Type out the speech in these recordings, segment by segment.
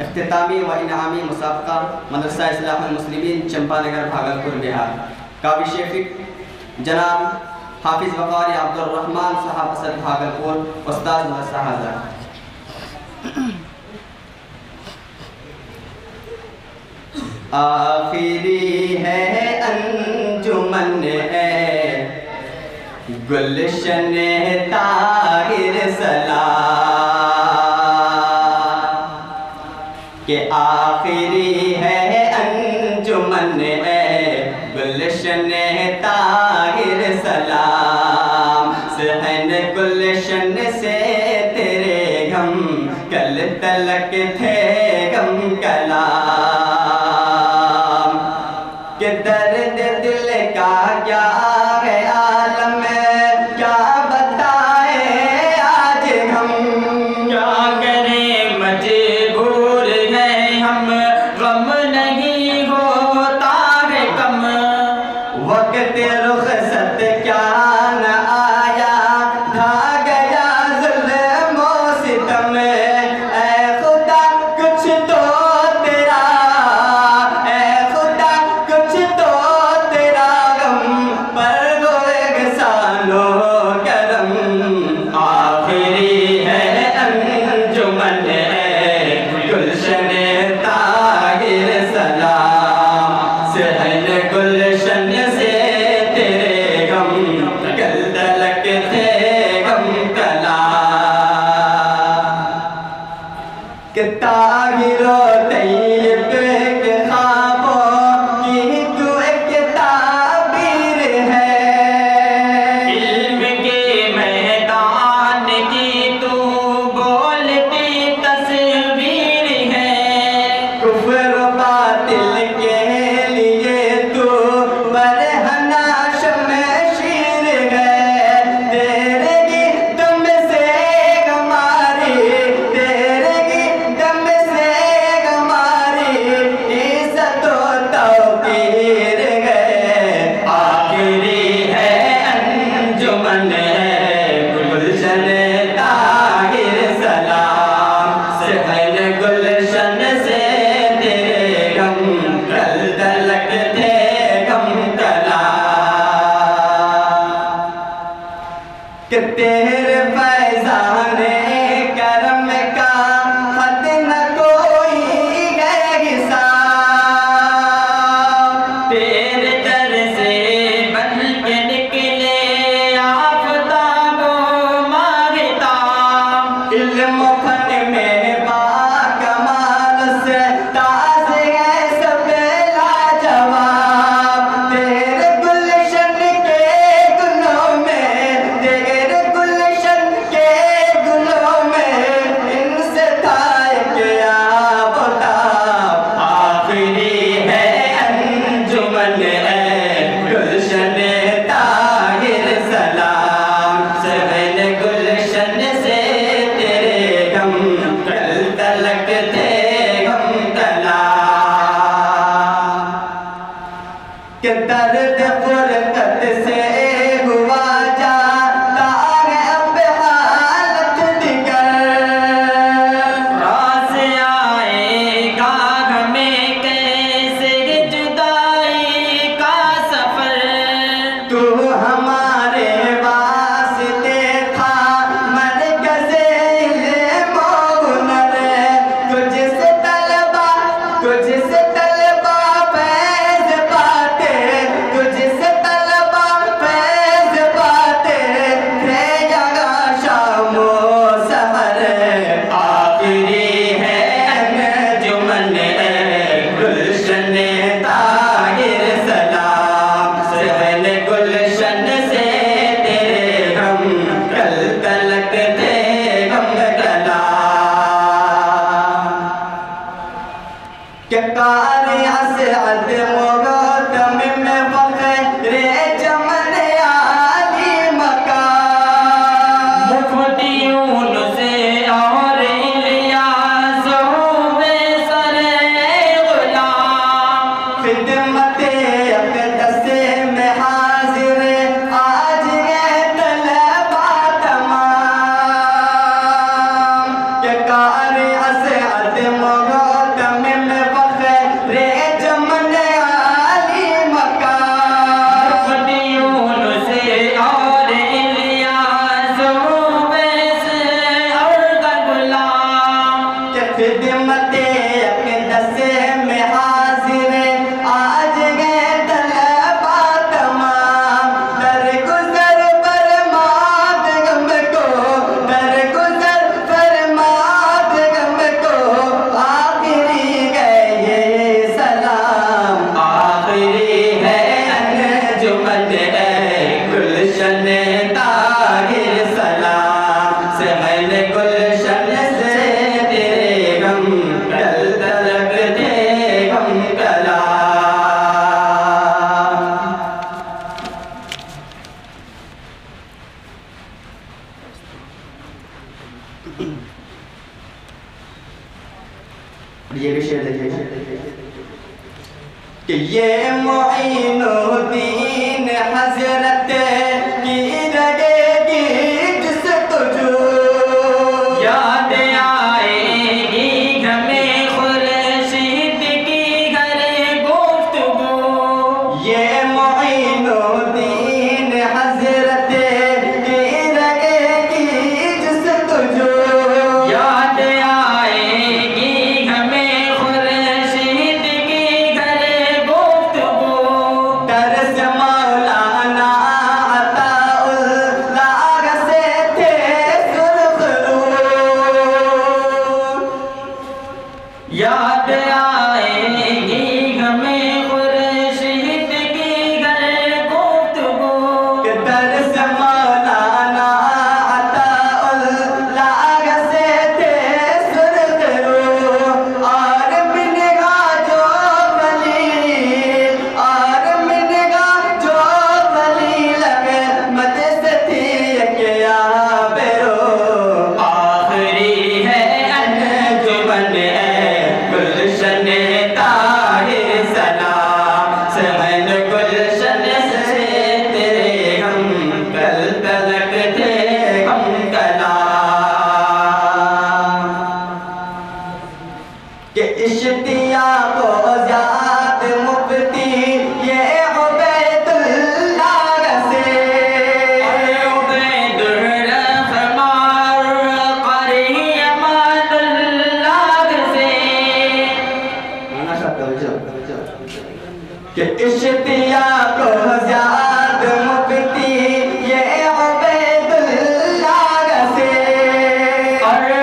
इख्तितामी व इनामी मुसाबका मदरसा इस्लाहुल मुस्लिमीन चंपानगर भागलपुर बिहार। काबी शेफिक जनाब हाफिज वक़ारी अब्दुर्रहमान साहब असद भागलपुर उस्ताद मदरसा हाज़िर। आखिरी है अंजुमन गुलशन ताहिर सलाम के आखिरी है अंजुमन गुलशन ताहिर सलाम। सहन गुलशन से तेरे गम कल तलक थे गम कलाम के दर्द दिल का क्या है आलम क्या बताए आज हम क्या करें मजबूर हैं हम गम नहीं होता है कम वक्त रुखसत क्या न आया ढा गया ज़ुल्म ओ सितम ऐ खुदा कुछ तो तेरा ऐ खुदा कुछ तो तेरा गम पर गो एहसानो करम। आखिरी है अंजुमन गुलशन ताहिर सलाम सहन गुलशन से तेरे गम कल तलक थे गम कला के ताहिरो तैयब के ख्वाबों की तू एक ताबीर है इल्म के मैदान की तू बोलती तस्वीर है कुफ्र बातिल के लिए तू बरहना शमशीर है तेरे की दम से हमारी तेरे की दम से हमारी इज्जत तौकीर है। आखिरी है अंजुमन गुलशन ताहिर सलाम सहन गुलशन से तेरे गम कल तलक थे गम कला कि तेरे फैज़ाने करम का हद न कोई है हिसाब तेरे दर से बन के निकले आफ़ताबो माहिताब इल्म फन में बाकमाल से ताज़ है सब लाजवाब तेरे गुलशन के गुलों में तेरे गुलशन के गुलों में इनसे था क्या बताब। आखिरी है अंजुमन गुलशन ताहिर सलाम सहन गुलशन से तेरे गम कल तलक थे गम कला के दर्द फुरकत से हुआ जाता है अब हालत दिगर रास आएगा हमें कैसे जुदाई का सफर तू हमारे वास्ते था मरकज़े इल्म व हुनर तुझसे तलबा फैज़ बाते तुझसे तलबा फैज़ बाते थे जगह शामो सहर। आखिरी है अंजुमन गुलशन ताहिर सलाम सहन गुलशन से तेरे गम कल तलक थे गम कला के कारिया से मोगतम में फ़ख्रे चमन आली मकाम मुफ्ती यूनुस और इलियास में सरे गुलाम खिदमत अक़दस में हाजिर आज है तलबा तमाम के कारिया से खिदमत अक़दस में हाजिर आज गए तलबा तमाम। दरगुज़र फरमा बेगम को, दरगुज़र फरमा बेगम को, आखिरी गए ये सलाम। आखिरी है अंजुमन गुलशन ताहिर सलाम। सहन गुलशन से तेरे गम कल तलक थे गम कला। ये भी शेर देखिए कि ये मुईनुद्दीन हज़रत की लगेगी जिस तुझो याद आएगी हमें खुर्शीद की घर गुफ्तगू। ये मुईनुद्दीन हज़रत की लगेगी जिस तुझो याद आएगी हमें खुर्शीद की घर गुफ्तगू। दरस मौलाना अताउल्लाह से थे सुर्खरू याद आएगी हमें खुर्शीद की घर गुफ्तगू। दरस मौलाना अताउल्लाह से थे सुर्खरू और मिनगा जो वली और मिनगा जो वली लगे मत से थी क्या बेरो। आखिरी है अंजुमन गुलशन ताहिर सलाम। सहन गुलशन से तेरे हम कल तलक थे हम कला। कि इश्तियाक़ को ज़ात मुफ्ती ये उबैदुल्लाह से कि इश्तियाक़ को ज़ात मुफ्ती ये उबैदुल्लाह से और और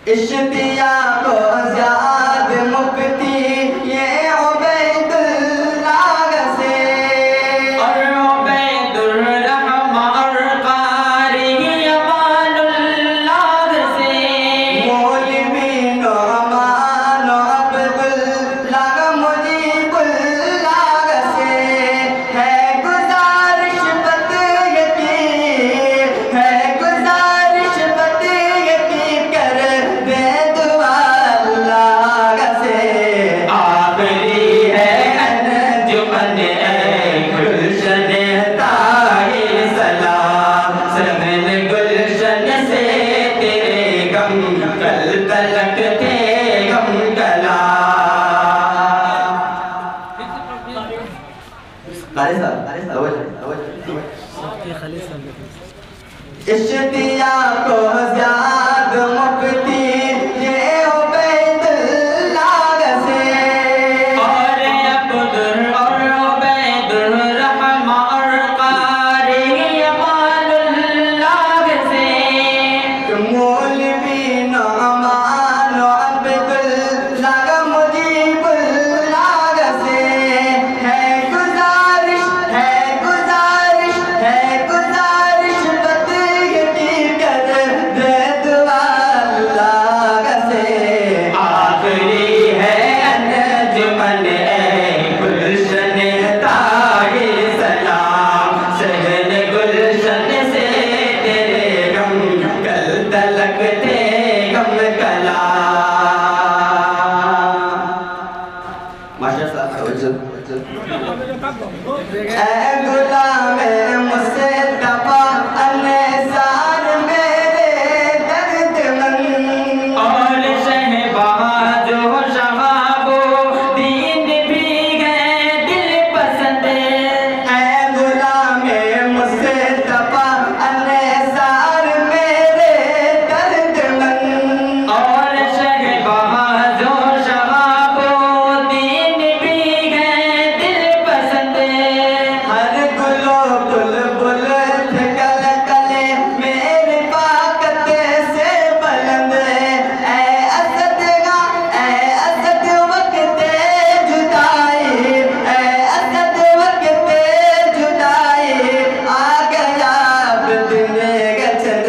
इश्तियाक़ को ज़ात मुफ्ती ये उबैदुल्लाह से और उबैदुर्रहमान क़ारी अमानुल्लाह से मौलवी नौमान अब्दुल्लाह मुजीबुल्लाह से है गुज़ारिश बतिया की है गुज़ारिश बतिया की कर दे दुआ अल्लाह से। आखिरी है अंजुमन गुलशन ताहिर सलाम। सहन गुलशन से तेरे गम कल तलक थे गम कला। इश्तियाक़ को ज़ात मुफ्ती ये उबैदुल्लाह से और उबैदुर्रहमान क़ारी अमानुल्लाह से मौलवी नौमान अब्दुल्लाह मुजीबुल्लाह से है गुज़ारिश बतिया की कर दे दुआ गुलाम मुस्तफा अनसार मेरे दर्दमंद और शहबाज हो शहाबो दीन भी गए दिल पसंद। गुलाम मुस्तफा अनसार मेरे दर्दमंद और शहबाज हो शहाबो दीन भी गए दिल पसंद। हर गुलो बुलबुल थे कल कले मेरे ताकत से बुलंद। ऐ असद वक्त जुदाई, ऐ असद वक्त जुदाई आ गया दिन गचन।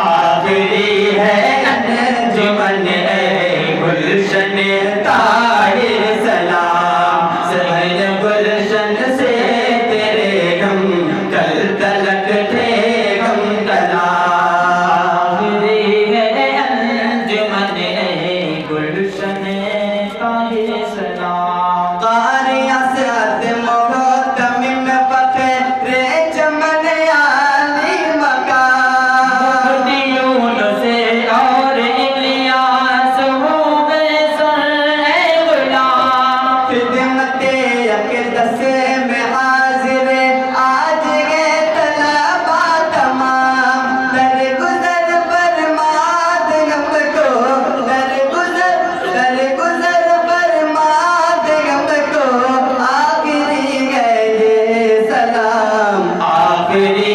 आखिरी है अंजुमन गुलशन ताहिर सलाम सहन गुलशन से तेरे गम कल तलक थे गम कला। आखिरी है अंजुमन गुलशन ताहिर सलाम कारिया से हद मोहतमिम फखरे चमन आली मकाम से और इलियास हो गए सर गुलाम। खिदमते अक़दस में हाजिर आज गए तलबा तमाम। दर गुजर फरमाद हमको, दर गुजर फरमाद हमको आखिरी है ये सलाम। आखिरी